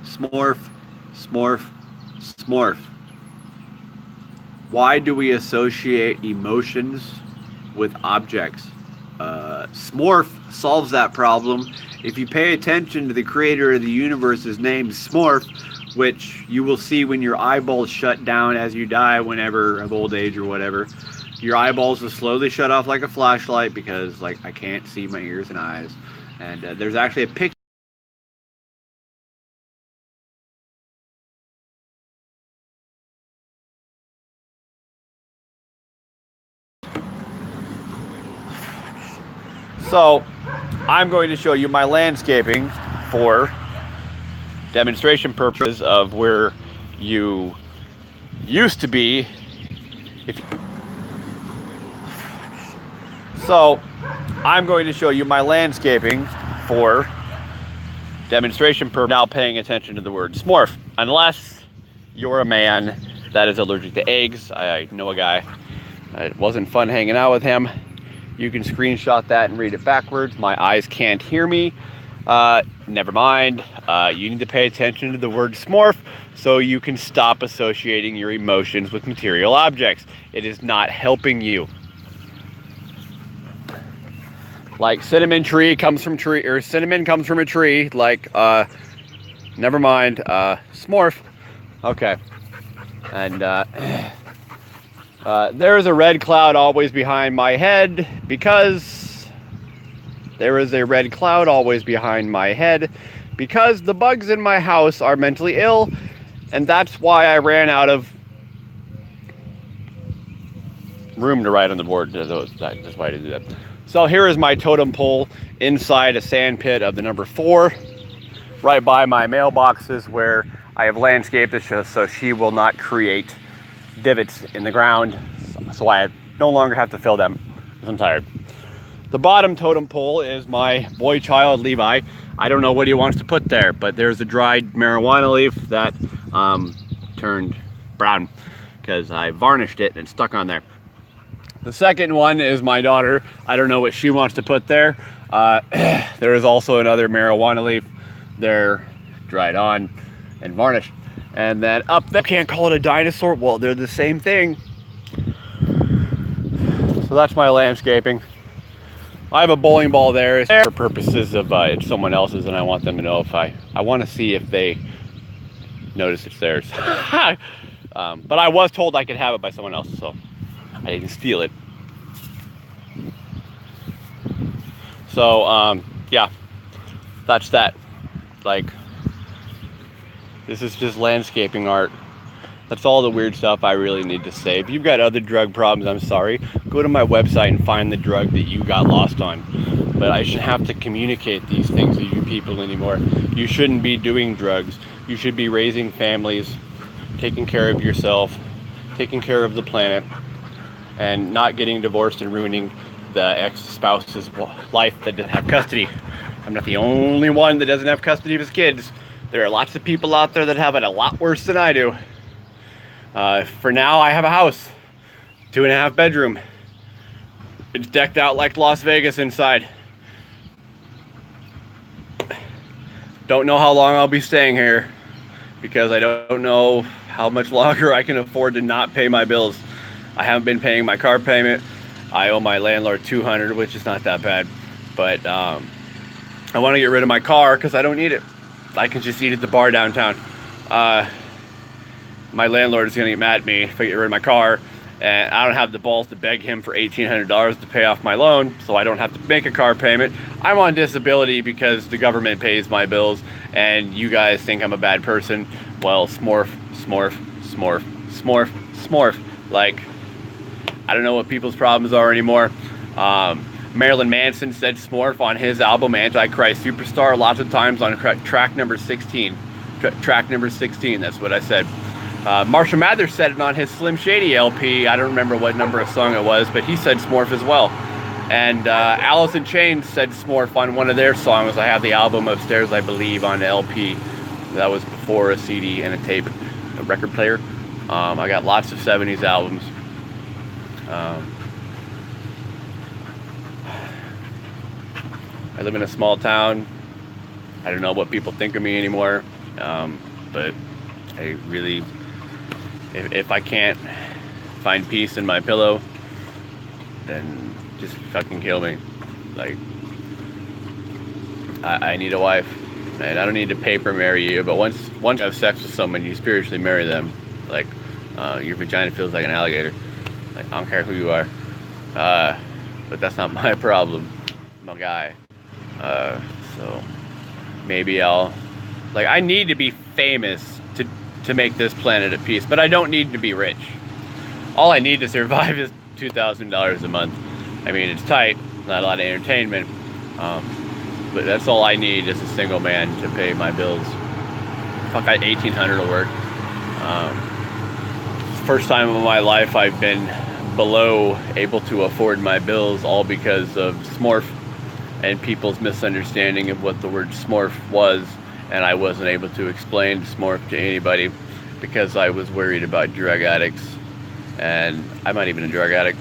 Smorf, smorf, smorf. Why do we associate emotions with objects? Smorf solves that problem. If you pay attention to the creator of the universe's name, Smorf, which you will see when your eyeballs shut down as you die whenever of old age or whatever. Your eyeballs will slowly shut off like a flashlight because like I can't see my ears and eyes. And there's actually a picture. So I'm going to show you my landscaping for demonstration purposes of where you used to be. So I'm going to show you my landscaping for demonstration purposes. Now paying attention to the word smorf. Unless you're a man that is allergic to eggs. I know a guy. It wasn't fun hanging out with him. You can screenshot that and read it backwards. My eyes can't hear me. Never mind. You need to pay attention to the word smorf so you can stop associating your emotions with material objects. It is not helping you. Like cinnamon tree comes from tree, or cinnamon comes from a tree. Like, never mind. Smorf. Okay. And there is a red cloud always behind my head because there is a red cloud always behind my head because the bugs in my house are mentally ill, and that's why I ran out of room to write on the board. That's why I did that. So here is my totem pole inside a sand pit of the number 4, right by my mailboxes where I have landscaped it so she will not create divots in the ground, so I no longer have to fill them because I'm tired. The bottom totem pole is my boy child Levi. I don't know what he wants to put there, but there's a dried marijuana leaf that turned brown because I varnished it and it's stuck on there. The second one is my daughter. I don't know what she wants to put there. There is also another marijuana leaf there, dried on and varnished. And then up there, can't call it a dinosaur. Well, they're the same thing. So that's my landscaping. I have a bowling ball there for purposes of it's someone else's, and I want them to know if I want to see if they notice it's theirs. But I was told I could have it by someone else, so I didn't steal it. So yeah, that's that. Like, this is just landscaping art. That's all the weird stuff I really need to say. If you've got other drug problems, I'm sorry. Go to my website and find the drug that you got lost on. But I shouldn't have to communicate these things to you people anymore. You shouldn't be doing drugs. You should be raising families, taking care of yourself, taking care of the planet, and not getting divorced and ruining the ex-spouse's life that doesn't have custody. I'm not the only one that doesn't have custody of his kids. There are lots of people out there that have it a lot worse than I do. For now, I have a house, 2.5 bedroom. It's decked out like Las Vegas inside. Don't know how long I'll be staying here because I don't know how much longer I can afford to not pay my bills. I haven't been paying my car payment. I owe my landlord $200, which is not that bad. But I want to get rid of my car because I don't need it. I can just eat at the bar downtown. My landlord is going to get mad at me if I get rid of my car, and I don't have the balls to beg him for $1,800 to pay off my loan, so I don't have to make a car payment. I'm on disability because the government pays my bills, and you guys think I'm a bad person. Well, smorf, smorf, smorf, smorf, smorf. Like, I don't know what people's problems are anymore. Marilyn Manson said smorf on his album Antichrist Superstar lots of times on track number 16. Track number 16, that's what I said. Marshall Mathers said it on his Slim Shady LP. I don't remember what number of song it was, but he said smorf as well. And Alice in Chains said smorf on one of their songs. I have the album upstairs, I believe, on LP. That was before a CD and a tape, a record player. I got lots of 70s albums. I live in a small town. I don't know what people think of me anymore. But I really, if I can't find peace in my pillow, then just fucking kill me. Like, I need a wife, and I don't need to paper marry you, but once you have sex with someone, you spiritually marry them. Like, your vagina feels like an alligator. Like, I don't care who you are. But that's not my problem. I'm a guy. So maybe I need to be famous to make this planet at peace, but I don't need to be rich. All I need to survive is $2,000 a month. I mean, it's tight, not a lot of entertainment, but that's all I need as a single man to pay my bills. Fuck, $1,800 will work. First time in my life I've been below able to afford my bills, all because of Smurf and people's misunderstanding of what the word Smurf was, and I wasn't able to explain Smurf to anybody because I was worried about drug addicts, and I'm not even a drug addict.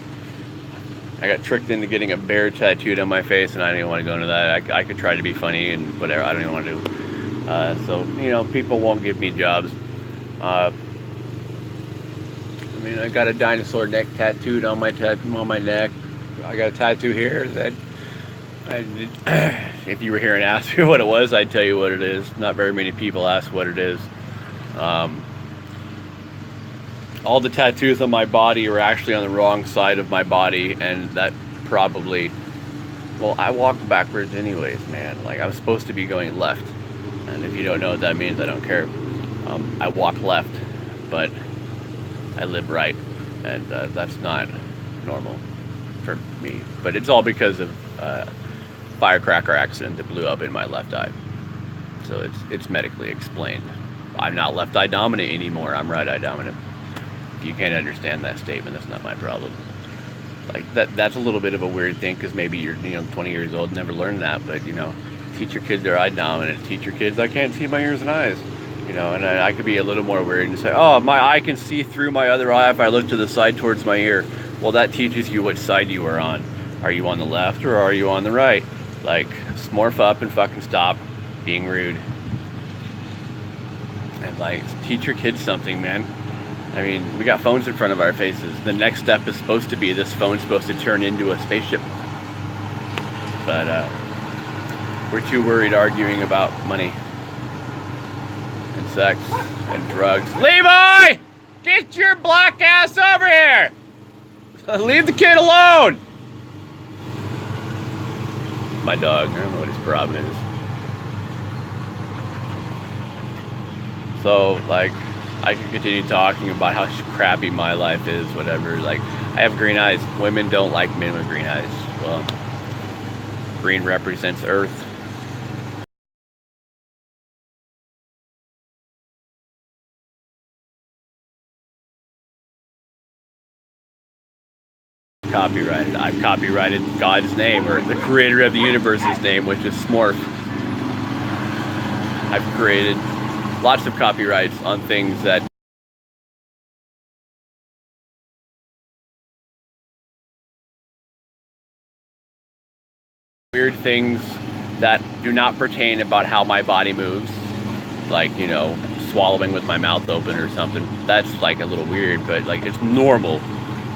I got tricked into getting a bear tattooed on my face, and I don't even want to go into that. I could try to be funny and whatever. I don't even want to do. So, you know, people won't give me jobs. I mean, I got a dinosaur neck tattooed on my neck. I got a tattoo here that, if you were here and asked me what it was, I'd tell you what it is. Not very many people ask what it is. All the tattoos on my body are actually on the wrong side of my body, and that probably, well, I walk backwards anyways, man. Like, I'm supposed to be going left, and if you don't know what that means, I don't care. I walk left, but I live right, and that's not normal for me. But it's all because of firecracker accident that blew up in my left eye. So it's medically explained. I'm not left eye dominant anymore. I'm right eye dominant. If you can't understand that statement, that's not my problem. Like, that's a little bit of a weird thing, because maybe you're 20 years old, never learned that, but teach your kids they're eye dominant. Teach your kids I can't see my ears and eyes. And I could be a little more weird and say, oh, my eye can see through my other eye if I look to the side towards my ear. Well, that teaches you which side you are on. Are you on the left or are you on the right? Like, smorf up and fucking stop being rude. And, like, teach your kids something, man. I mean, we got phones in front of our faces. The next step is supposed to be this phone's supposed to turn into a spaceship. But we're too worried arguing about money and sex and drugs. Levi! Get your black ass over here! Leave the kid alone! My dog, I don't know what his problem is. So, like, I could continue talking about how crappy my life is, whatever. Like, I have green eyes. Women don't like men with green eyes. Well, green represents Earth. Copyrighted. I've copyrighted God's name, or the creator of the universe's name, which is Smurf. I've created lots of copyrights on things that weird things that do not pertain about how my body moves, like, swallowing with my mouth open or something. That's like a little weird, but like, it's normal.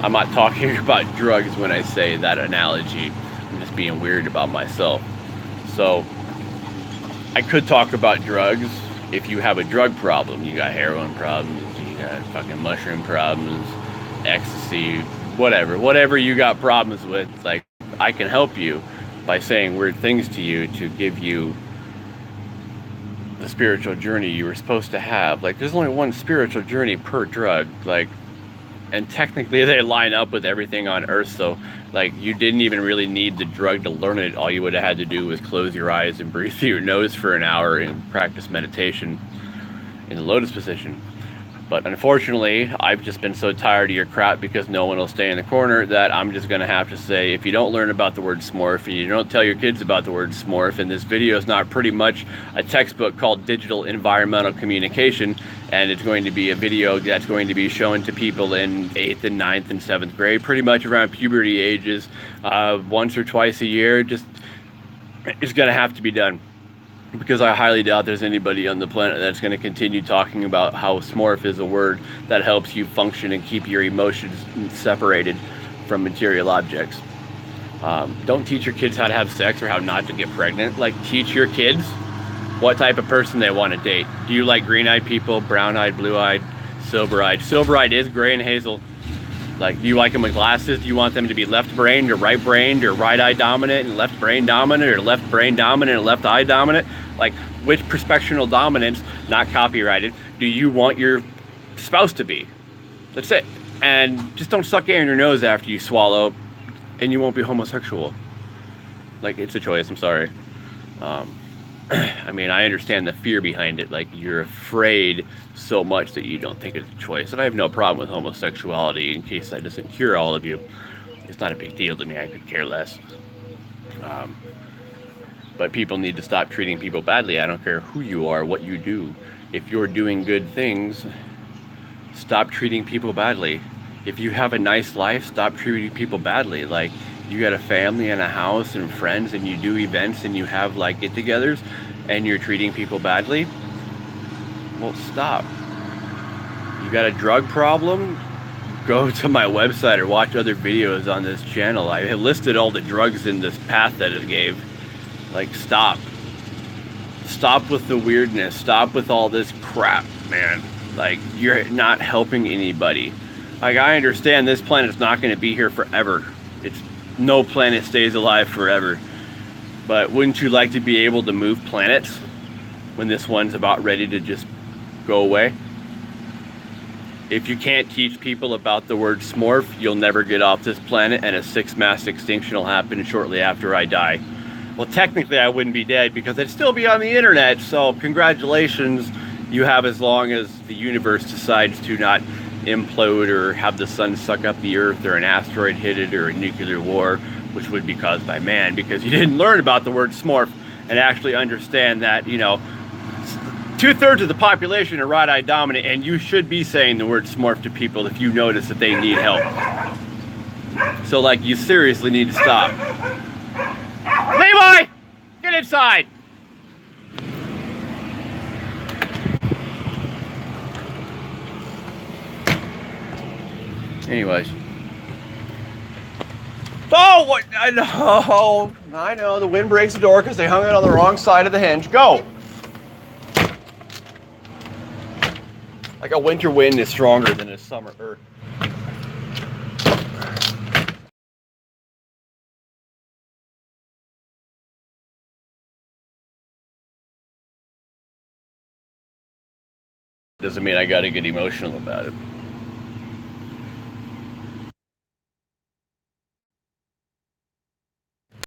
I'm not talking about drugs when I say that analogy. I'm just being weird about myself. So I could talk about drugs if you have a drug problem. You got heroin problems, you got fucking mushroom problems, ecstasy, whatever you got problems with. Like, I can help you by saying weird things to you to give you the spiritual journey you were supposed to have. Like, there's only one spiritual journey per drug. Like, and technically they line up with everything on Earth, so like, you didn't even really need the drug to learn it. All you would have had to do was close your eyes and breathe through your nose for an hour and practice meditation in the lotus position. But unfortunately, I've just been so tired of your crap because no one will stay in the corner that I'm just gonna have to say, if you don't learn about the word smorf and you don't tell your kids about the word smorf, and this video is not pretty much a textbook called Digital Environmental Communication, and it's going to be a video that's going to be shown to people in 8th and 9th and 7th grade, pretty much around puberty ages, once or twice a year. Just, it's gonna have to be done. because I highly doubt there's anybody on the planet that's going to continue talking about how smorf is a word that helps you function and keep your emotions separated from material objects. Don't teach your kids how to have sex or how not to get pregnant. Like, teach your kids what type of person they want to date. Do you like green-eyed people, brown-eyed, blue-eyed, silver-eyed? Silver-eyed is gray and hazel. Like, do you like them with glasses? Do you want them to be left-brained or right-brained or right-eye dominant and left-brain dominant or left-brain dominant and left-eye dominant? Like, which perspectional dominance, not copyrighted, do you want your spouse to be? That's it. And just don't suck air in your nose after you swallow, and you won't be homosexual. Like, it's a choice, I'm sorry. I mean, I understand the fear behind it. Like, you're afraid so much that you don't think it's a choice. And I have no problem with homosexuality, in case that doesn't cure all of you. It's not a big deal to me. I could care less. But people need to stop treating people badly. I don't care who you are, what you do. If you're doing good things, stop treating people badly. If you have a nice life, stop treating people badly. Like, you got a family and a house and friends and you do events and you have like get-togethers and you're treating people badly, well, stop. You got a drug problem? Go to my website or watch other videos on this channel. I have listed all the drugs in this path that it gave. Like, stop. Stop with the weirdness. Stop with all this crap, man. Like, you're not helping anybody. Like, I understand this planet's not going to be here forever. No planet stays alive forever. But wouldn't you like to be able to move planets when this one's about ready to just go away? If you can't teach people about the word smorf, you'll never get off this planet, and a 6th mass extinction will happen shortly after I die. Well, technically I wouldn't be dead because I'd still be on the internet, so congratulations, you have as long as the universe decides to not implode or have the sun suck up the earth or an asteroid hit it or a nuclear war, which would be caused by man, because you didn't learn about the word smorf and actually understand that, you know, 2/3 of the population are right-eye dominant, and you should be saying the word smorf to people if you notice that they need help. So, like, you seriously need to stop. Levi! Get inside! Anyways. Oh, what? I know. The wind breaks the door because they hung it on the wrong side of the hinge. Go! Like, a winter wind is stronger than a summer. Doesn't mean I gotta get emotional about it.